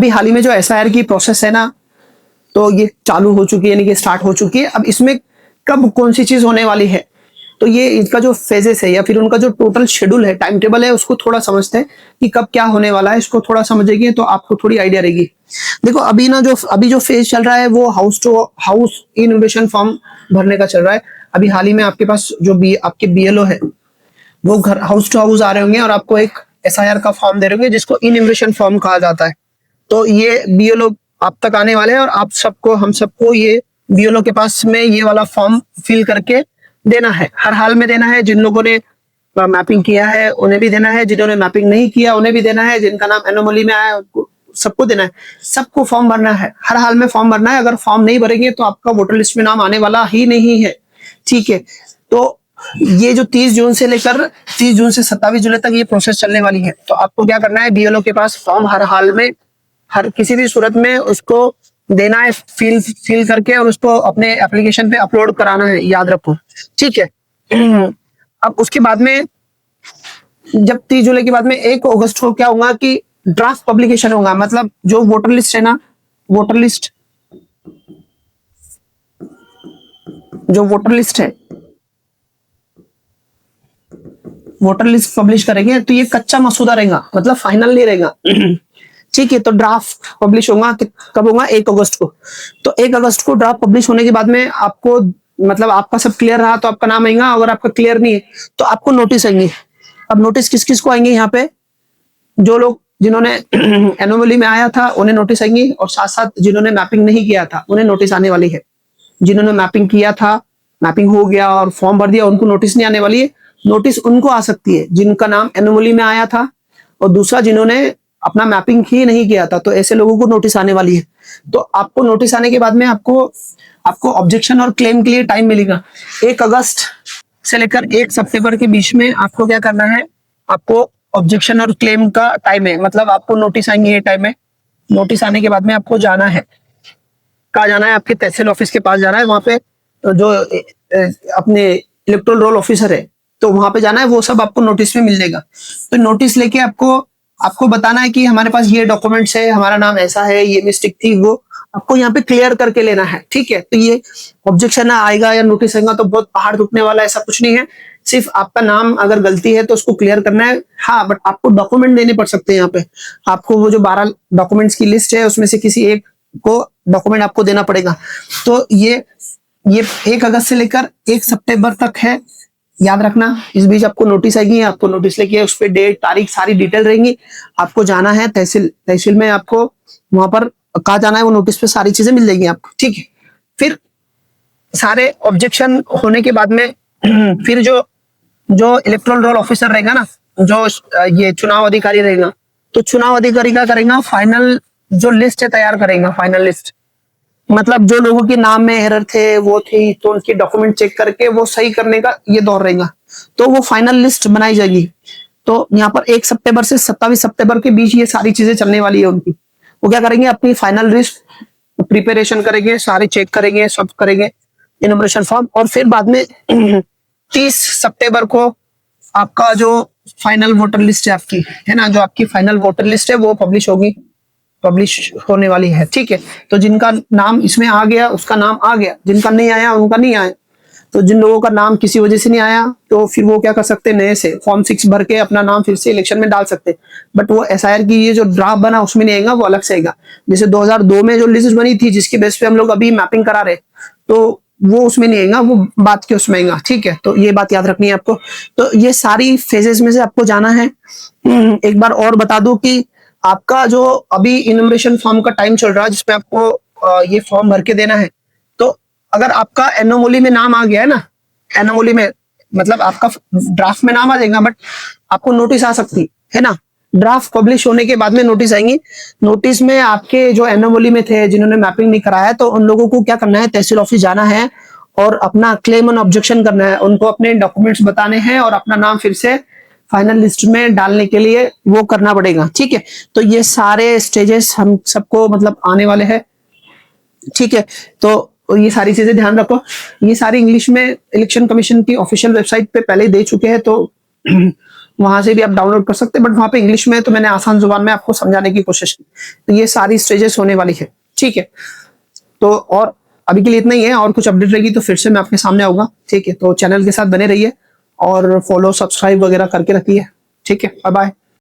अभी हाल ही में जो एसआईआर की प्रोसेस है ना, तो ये चालू हो चुकी है, यानी कि स्टार्ट हो चुकी है। अब इसमें कब कौन सी चीज होने वाली है, तो ये इनका जो फेजेस है या फिर उनका जो टोटल शेड्यूल है, टाइम टेबल है, उसको थोड़ा समझते हैं कि कब क्या होने वाला है। इसको थोड़ा समझेंगे तो आपको थोड़ी आइडिया रहेगी। देखो अभी जो फेज चल रहा है वो house to house innovation form भरने का चल रहा है। अभी हाल ही में आपके पास जो आपके बीएलओ है वो घर हाउस टू हाउस आ रहे होंगे और आपको एक एसआईआर का फॉर्म दे रहे होंगे जिसको इनोवेशन फॉर्म कहा जाता है। तो ये बीएलओ आप तक आने वाले हैं और आप सबको हम सबको ये बीएलओ के पास में ये वाला फॉर्म फिल करके देना है। हर हाल में देना है। जिन लोगों ने मैपिंग किया है उन्हें भी देना है, जिन्होंने मैपिंग नहीं किया उन्हें भी देना है, जिनका नाम एनोमली में आया सबको देना है। सबको फॉर्म भरना है, हर हाल में फॉर्म भरना है। अगर फॉर्म नहीं भरेंगे तो आपका वोटर लिस्ट में नाम आने वाला ही नहीं है। ठीक है, तो ये जो 30 जून से लेकर 30 जून से 27 जुलाई तक ये प्रोसेस चलने वाली है। तो आपको क्या करना है, बीएलओ के पास फॉर्म हर हाल में हर किसी भी सूरत में उसको देना है, फिल करके, और उसको अपने एप्लीकेशन पे अपलोड कराना है, याद रखो। ठीक है। अब उसके बाद में जब 30 जुलाई के बाद में 1 अगस्त को क्या होगा कि ड्राफ्ट पब्लिकेशन होगा। मतलब जो वोटर लिस्ट है ना, वोटर लिस्ट है, वोटर लिस्ट पब्लिश करेंगे तो ये कच्चा मसूदा रहेगा, मतलब फाइनल नहीं रहेगा। ठीक है, तो ड्राफ्ट पब्लिश होगा कब होगा, 1 अगस्त को। तो 1 अगस्त को ड्राफ्ट पब्लिश होने के बाद में आपको, मतलब आपका सब क्लियर रहा तो आपका नाम आएगा, अगर आपका क्लियर नहीं है तो आपको नोटिस आएंगे। अब नोटिस किस किस को आएंगे, यहाँ पे जो लोग जिन्होंने एनोमली में आया था उन्हें नोटिस आएंगे, और साथ साथ जिन्होंने मैपिंग नहीं किया था उन्हें नोटिस आने वाली है। जिन्होंने मैपिंग किया था, मैपिंग हो गया और फॉर्म भर दिया, उनको नोटिस नहीं आने वाली है। नोटिस उनको आ सकती है जिनका नाम एनोमली में आया था, और दूसरा जिन्होंने अपना मैपिंग ही नहीं किया था, तो ऐसे लोगों को नोटिस आने वाली है। तो आपको नोटिस आने के बाद में आपको ऑब्जेक्शन और क्लेम के लिए टाइम मिलेगा। 1 अगस्त से लेकर 1 सितंबर के बीच में आपको क्या करना है, आपको ऑब्जेक्शन और क्लेम का टाइम है। मतलब आपको नोटिस आएंगे, ये टाइम है। नोटिस आने के बाद में आपको जाना है, कहाँ जाना है, आपके तहसील ऑफिस के पास जाना है। वहां पे जो अपने इलेक्टोरल रोल ऑफिसर है, तो वहां पे जाना है, वो सब आपको नोटिस में मिल जाएगा। तो नोटिस लेके आपको बताना है कि हमारे पास ये डॉक्यूमेंट्स है, हमारा नाम ऐसा है, ये मिस्टेक थी, वो आपको यहाँ पे क्लियर करके लेना है। ठीक है, तो ये ऑब्जेक्शन आएगा या नोटिस आएगा तो बहुत पहाड़ टूटने वाला ऐसा कुछ नहीं है। सिर्फ आपका नाम अगर गलती है तो उसको क्लियर करना है। हाँ, बट आपको डॉक्यूमेंट देने पड़ सकते हैं। यहाँ पे आपको वो जो 12 डॉक्यूमेंट्स की लिस्ट है उसमें से किसी एक को डॉक्यूमेंट आपको देना पड़ेगा। तो ये 1 अगस्त से लेकर 1 सितंबर तक है, याद रखना। इस बीच आपको नोटिस आएगी, आपको नोटिस लेके उस पर डेट तारीख सारी डिटेल रहेंगी। आपको जाना है तहसील में, आपको वहां पर कहा जाना है, वो नोटिस पे सारी चीजें मिल जाएगी आपको। ठीक है, फिर सारे ऑब्जेक्शन होने के बाद में फिर जो इलेक्टोरल रोल ऑफिसर रहेगा ना, जो ये चुनाव अधिकारी रहेगा, तो चुनाव अधिकारी क्या करेगा, फाइनल जो लिस्ट है तैयार करेगा। फाइनल लिस्ट मतलब जो लोगों के नाम में एरर थे वो थी, तो उनके डॉक्यूमेंट चेक करके वो सही करने का ये दौर रहेगा। तो वो फाइनल लिस्ट बनाई जाएगी। तो यहाँ पर 1 सितंबर से 27 सितंबर के बीच ये सारी चीजें चलने वाली है उनकी। वो क्या करेंगे, अपनी फाइनल लिस्ट प्रिपरेशन करेंगे, सारे चेक करेंगे, सब करेंगे, इनोमिनेशन फॉर्म। और फिर बाद में 30 सितंबर को आपका जो फाइनल वोटर लिस्ट है आपकी, है ना, जो आपकी फाइनल वोटर लिस्ट है वो पब्लिश होने वाली है। ठीक है, तो जिनका नाम इसमें आ गया उसका नाम आ गया, जिनका नहीं आया उनका नहीं आया। तो जिन लोगों का नाम किसी वजह से नहीं आया तो फिर वो क्या कर सकते हैं, नए से फॉर्म 6 भर के अपना नाम फिर से इलेक्शन में डाल सकते हैं। बट वो एसआईआर की ये जो ड्राफ्ट बना उसमें नहीं आएगा, वो अलग से आएगा। जैसे 2002 में जो लिस्ट बनी थी जिसके बेस पे हम लोग अभी मैपिंग करा रहे, तो वो उसमें नहीं आएगा, वो बात के उसमें आएगा। ठीक है, तो ये बात याद रखनी है आपको। तो ये सारी फेजेस में से आपको जाना है। एक बार और बता दूं कि आपका जो अभी इनोमिनेशन फॉर्म का टाइम चल रहा है जिसमें आपको ये फॉर्म भर के देना है, तो अगर आपका एनोमली में नाम आ गया है ना, एनोमली में मतलब आपका ड्राफ्ट में नाम आ जाएगा, बट आपको नोटिस आ सकती है ना। ड्राफ्ट पब्लिश होने के बाद में नोटिस आएंगी। नोटिस में आपके जो एनोमली में थे, जिन्होंने मैपिंग नहीं कराया, तो उन लोगों को क्या करना है, तहसील ऑफिस जाना है और अपना क्लेम एंड ऑब्जेक्शन करना है। उनको अपने डॉक्यूमेंट्स बताने हैं और अपना नाम फिर से फाइनल लिस्ट में डालने के लिए वो करना पड़ेगा। ठीक है, तो ये सारे स्टेजेस हम सबको मतलब आने वाले हैं। ठीक है, तो ये सारी चीजें ध्यान रखो। ये सारी इंग्लिश में इलेक्शन कमीशन की ऑफिशियल वेबसाइट पे पहले ही दे चुके हैं, तो वहां से भी आप डाउनलोड कर सकते हैं, बट वहां पे इंग्लिश में है, तो मैंने आसान जुबान में आपको समझाने की कोशिश की। तो ये सारी स्टेजेस होने वाली है, ठीक है। तो और अभी के लिए इतना ही है, और कुछ अपडेट रहेगी तो फिर से मैं आपके सामने आऊंगा, ठीक है। तो चैनल के साथ बने रहिए और फॉलो सब्सक्राइब वगैरह करके रखिए, ठीक है। Bye bye.